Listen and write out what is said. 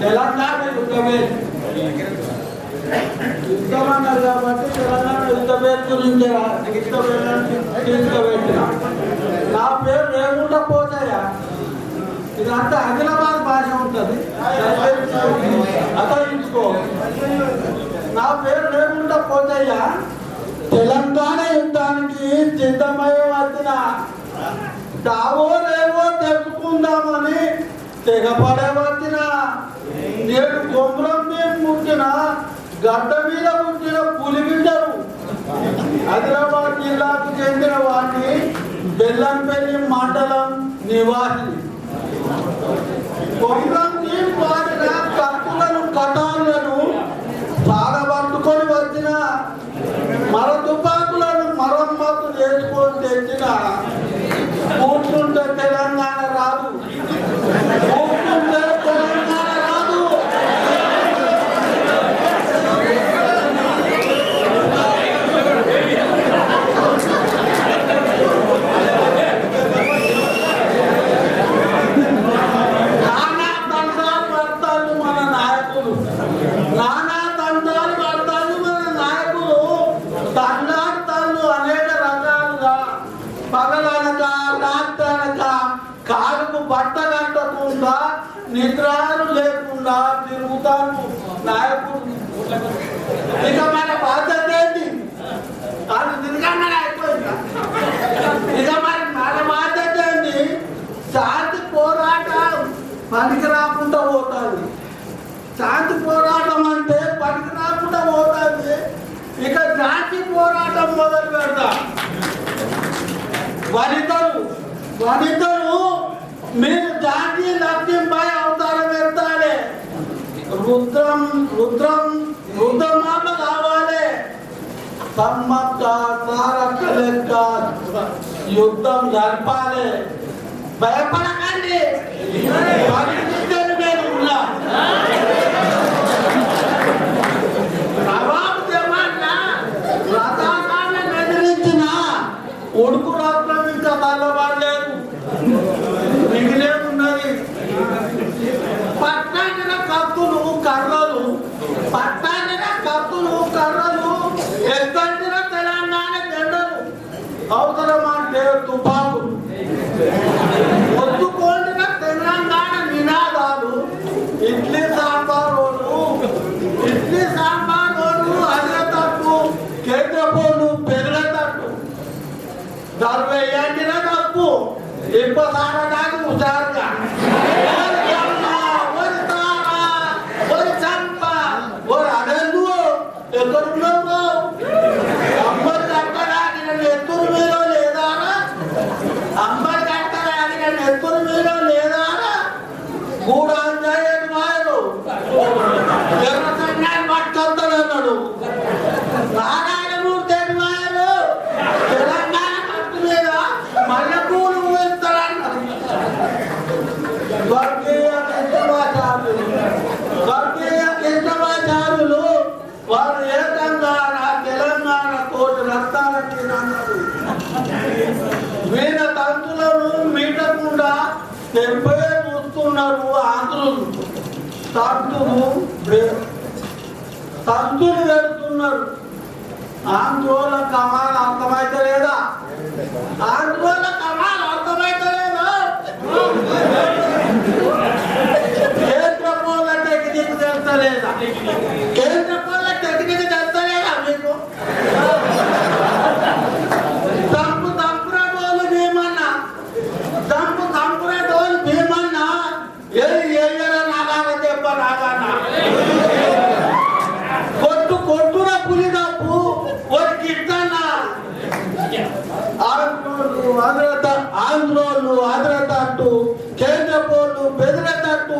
తెలంగాణ యుద్ధమే యుద్ధమన్నారు కాబట్టి తెలంగాణ యుద్ధ పేరు గురించి తీసుకువెట్టిన. నా పేరు లేకుండా పోతాయా? ఇదంతా ఆదిలాబాద్ భాష ఉంటుంది, అతయించుకో. నా పేరు లేకుండా పోతాయా? తెలంగాణ యుద్ధానికి సిద్ధమై వచ్చిన తావో లేవో తెలుసుకుందామని తెగపడే వచ్చిన నేడు కొమ్రం మీద పుట్టిన గడ్డ మీద పుట్టిన పులిబిడ్డరు ఆదిలాబాద్ జిల్లాకు చెందిన వాడిని బెల్లంపల్లి మండలం నివాసి. కొమ్రం మీద వాడిన కత్తులను కటాలను సాగబట్టుకొని వచ్చిన మర తుపాకులను మరమ్మతు చేసుకొని తెచ్చిన కూర్చుంటే తెలంగాణ రాదు, కూర్చుంటే తెలంగాణ రాదు. నానా తంత్రాలు పడతారు మన నాయకులు, నానా తంత్రాలు పడతారు మన నాయకులు. తండ్రాలు అనేక రకాలుగా పగలనక రాత్రనక కాలుకు బట్ట కట్టకుండా నిద్రాలు లేకుండా తిరుగుతాను నాయకుడు. ఇక మన బాధ్యత ఏంటి? అది తిరగమని అయిపోయిందా? ఇక మరి మన బాధ్యత ఏంటి? శాంతి పోరాటం పనికి రాకుండా పోతుంది. శాంతి పోరాటం అంటే పనికి రాకుండా పోతుంది. ఇక శాంతి పోరాటం మొదలు పెడతాం. వనితలు మీరు జాతి లక్ష్యంపై అవతారం ఎత్తాలి. రుద్రమాత కావాలి. సమ్మక్క సారక్క లెక్క యుద్ధం జరపాలి. భయపడకండి, నేను ఉన్నా. రథాన్ని బెదిరించిన ఉడుకు రాత్రం ఇంకా తల్లబడలేదు, మిగిలే ఉన్నది. పట్టాడిన కత్తులు కర్రలు, పట్టాడిన కత్తులు కర్రలు, ఎత్తండిన తెలంగాణ జెండలు, అవసరమంటే తుపాకులు, ఒత్తుకోండిన తెలంగాణ నినాదాలు. ఇడ్లీ సాంబార్ రోడ్లు అదిగేటట్టు, కేంద్రపోలు పెరిగేటట్టు దర్వేయండిన తప్పు ఇంకోసారి హుషారుగా ఎక్కడున్నావు? అంబర్ కట్టడానికి ఎత్తురు మీద లేదారా? అంబర్ కట్టడానికి ఎత్తురు మీద లేదారా? గూడాంజాయేడు మాయలు ఎర్ర సైన్యాన్ని పట్టుకొస్తాడు. నారాయణమూర్తి మాయలు తెలంగాణ కట్టు మీద మల్లెపూలు ఊహిస్తారన్నారు. స్వర్గీయ కృష్ణమాచార్యులు వారు ఏకంగా నా తెలంగాణ కోటి రక్తాలకి అన్నారు. వీణ తంతులను మీటకుండా తెంపే చూస్తున్నారు ఆంధ్రులు. తంతులు పెడుతున్నారు. ఆంధ్రోల కమాల్ అర్థమైతే లేదా? ఆంధ్రోల కమాల్ అర్థమైతే లేదా? కేంద్ర పోల టెక్నిక్ తెలుస్తలేదా? కేంద్ర పోల టెక్నిక్ తెలుస్తలేదా మీకు? దంపుర డోలు భీమన్నా, దంపుర డోలు భీమన్నా నాగాల దెబ్బ నాగన్న కొట్టున పులి దప్పు ఒక ఇట్టన్నా. ఆంధ్రోళ్ళు అదరతట్టు, కేంద్ర పోళ్ళు బెదిరేటట్టు